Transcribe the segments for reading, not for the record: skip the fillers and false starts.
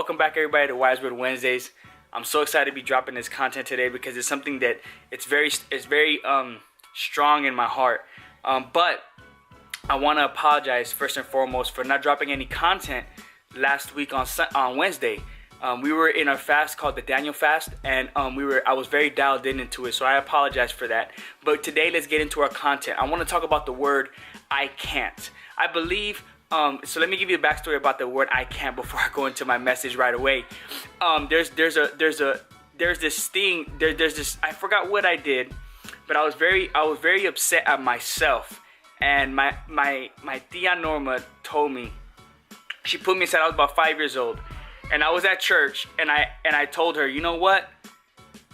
Welcome back, everybody, to Wise Word Wednesdays. I'm so excited to be dropping this content today because it's something that it's very strong in my heart. But I want to apologize first and foremost for not dropping any content last week on Wednesday. We were in our fast called the Daniel fast, and I was very dialed into it, so I apologize for that. But today, let's get into our content. I want to talk about the word I can't. I believe. So let me give you a backstory about the word I can't before I go into my message right away. There's this thing. There's this. I forgot what I did, but I was very upset at myself. And my tia Norma told me. She put me aside. I was about 5 years old, and I was at church, and I told her, you know what?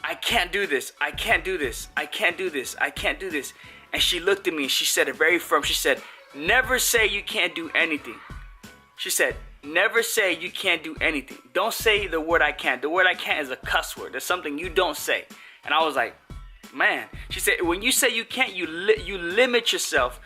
I can't do this. I can't do this. I can't do this. I can't do this. And she looked at me and she said it very firm. She said, never say you can't do anything. She said, never say you can't do anything. Don't say the word I can't. The word I can't is a cuss word. It's something you don't say. And I was like, man. She said, when you say you can't, you limit yourself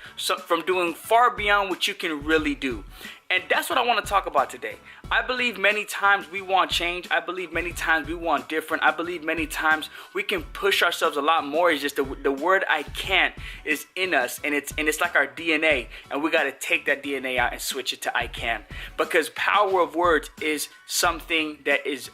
from doing far beyond what you can really do. And that's what I want to talk about today. I believe many times we want change. I believe many times we want different. I believe many times we can push ourselves a lot more. It's just the word I can't is in us, and it's like our DNA, and we got to take that DNA out and switch it to I can, because power of words is something that is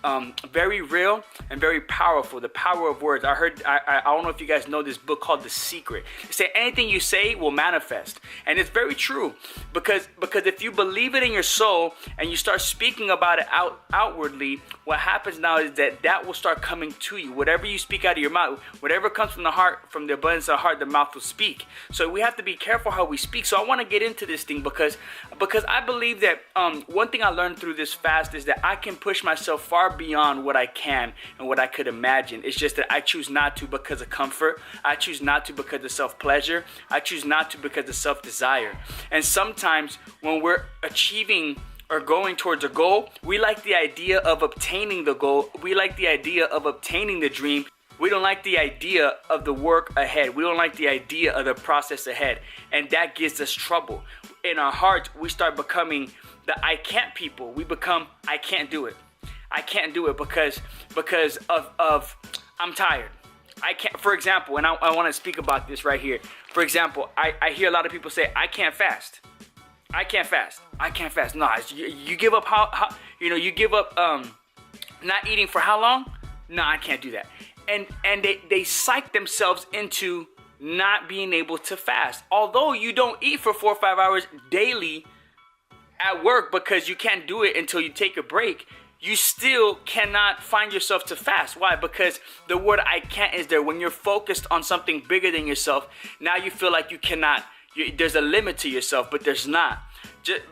very real and very powerful. The power of words. I don't know if you guys know this book called The Secret. They say anything you say will manifest, and it's very true, because if you believe it in your soul and you start speaking about it outwardly, what happens now is that will start coming to you. Whatever you speak out of your mouth, whatever comes from the heart, from the abundance of the heart, the mouth will speak. So we have to be careful how we speak. So I want to get into this thing because I believe that one thing I learned through this fast is that I can push myself far beyond what I can and what I could imagine. It's just that I choose not to because of comfort. I choose not to because of self-pleasure. I choose not to because of self-desire. And sometimes when we're achieving or going towards a goal, we like the idea of obtaining the goal. We like the idea of obtaining the dream. We don't like the idea of the work ahead. We don't like the idea of the process ahead. And that gives us trouble. In our hearts, we start becoming the I can't people. We become I can't do it. I can't do it because of I'm tired. I can't, for example, and I want to speak about this right here. For example, I hear a lot of people say, I can't fast. I can't fast. I can't fast. No, you give up you give up not eating for how long? No, I can't do that. And they psych themselves into not being able to fast. Although you don't eat for 4 or 5 hours daily at work because you can't do it until you take a break, you still cannot find yourself to fast. Why? Because the word I can't is there. When you're focused on something bigger than yourself, now you feel like you cannot. There's a limit to yourself, but there's not.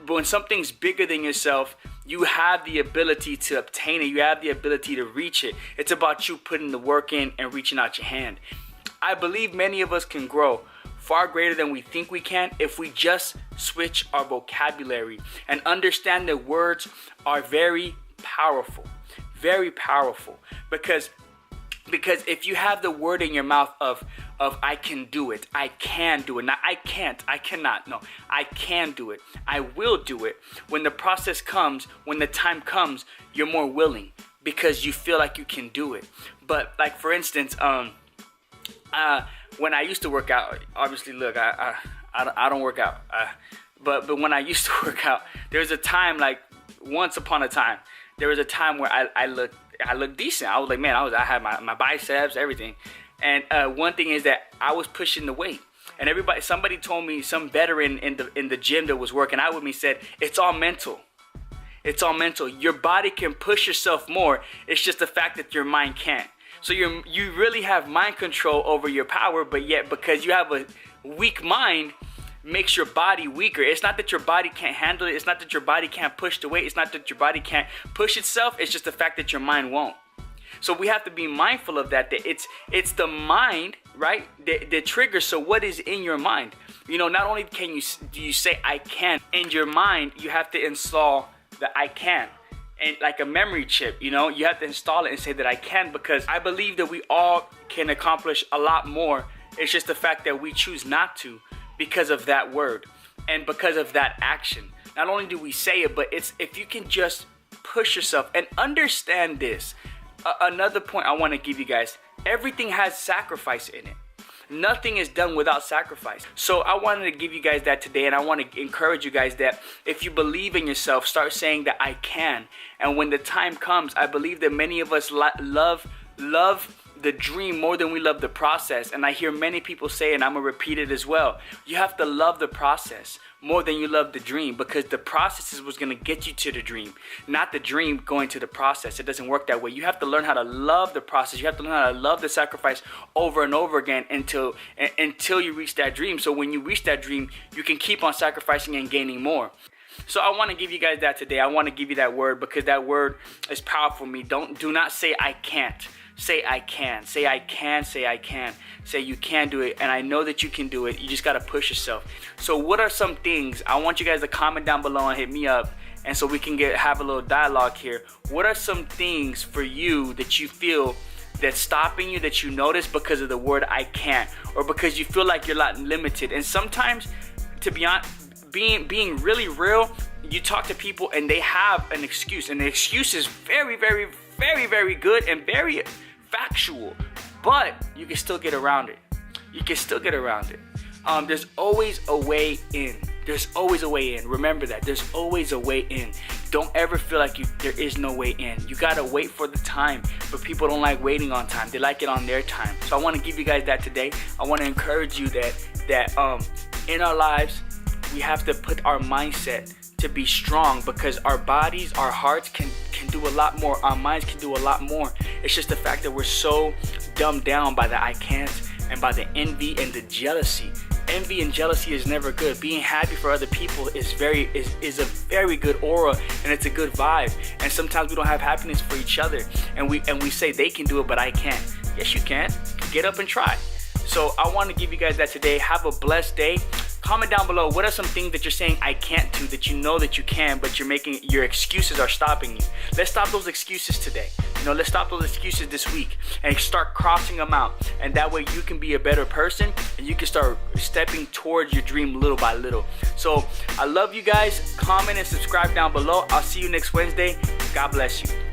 But when something's bigger than yourself, you have the ability to obtain it. You have the ability to reach it. It's about you putting the work in and reaching out your hand. I believe many of us can grow far greater than we think we can if we just switch our vocabulary and understand that words are very powerful. Very powerful. Because if you have the word in your mouth of I can do it, I can do it. Not I can't, I cannot. No, I can do it. I will do it. When the process comes, when the time comes, you're more willing because you feel like you can do it. But like for instance, when I used to work out, obviously look, I don't work out. But when I used to work out, there was a time, like once upon a time, there was a time where I looked decent. I was like, man, I had my biceps, everything. And one thing is that I was pushing the weight, and somebody told me, some veteran in the gym that was working out with me said, it's all mental. It's all mental. Your body can push yourself more. It's just the fact that your mind can't. So you really have mind control over your power, but yet because you have a weak mind, makes your body weaker. It's not that your body can't handle it. It's not that your body can't push the weight. It's not that your body can't push itself. It's just the fact that your mind won't. So we have to be mindful of that it's the mind, right, that triggers. So what is in your mind? Not only do you say I can, in your mind, you have to install the I can. And like a memory chip, you have to install it and say that I can, because I believe that we all can accomplish a lot more. It's just the fact that we choose not to because of that word and because of that action. Not only do we say it, but it's if you can just push yourself and understand this. Another point I want to give you guys, everything has sacrifice in it. Nothing is done without sacrifice. So I wanted to give you guys that today, and I want to encourage you guys that if you believe in yourself, start saying that I can. And when the time comes, I believe that many of us love the dream more than we love the process. And I hear many people say, and I'm gonna repeat it as well, you have to love the process more than you love the dream, because the process is what's gonna get you to the dream, not the dream going to the process. It doesn't work that way. You have to learn how to love the process. You have to learn how to love the sacrifice over and over again until you reach that dream. So when you reach that dream, you can keep on sacrificing and gaining more. So I want to give you guys that today. I want to give you that word because that word is powerful for me. Do not say I can't. Say I can. Say I can. Say I can. Say you can do it, and I know that you can do it. You just got to push yourself. So what are some things? I want you guys to comment down below and hit me up, and so we can have a little dialogue here. What are some things for you that you feel that's stopping you, that you notice because of the word I can't, or because you feel like you're not limited? And sometimes, to be honest, being really real, you talk to people and they have an excuse, and the excuse is very, very, very, very good and very factual, but you can still get around it. You can still get around it. There's always a way in. There's always a way in. Remember that. There's always a way in. Don't ever feel like there is no way in. You gotta wait for the time, but people don't like waiting on time. They like it on their time. So I want to give you guys that today. I want to encourage you that in our lives, we have to put our mindset to be strong, because our bodies, our hearts can do a lot more. Our minds can do a lot more. It's just the fact that we're so dumbed down by the I can't and by the envy and the jealousy. Envy and jealousy is never good. Being happy for other people is a very good aura, and it's a good vibe. And sometimes we don't have happiness for each other, and we say they can do it, but I can't. Yes, you can. Get up and try. So I want to give you guys that today. Have a blessed day. Comment down below, what are some things that you're saying I can't do that you know that you can, but your excuses are stopping you? Let's stop those excuses today. Let's stop those excuses this week and start crossing them out. And that way you can be a better person, and you can start stepping towards your dream little by little. So I love you guys. Comment and subscribe down below. I'll see you next Wednesday. God bless you.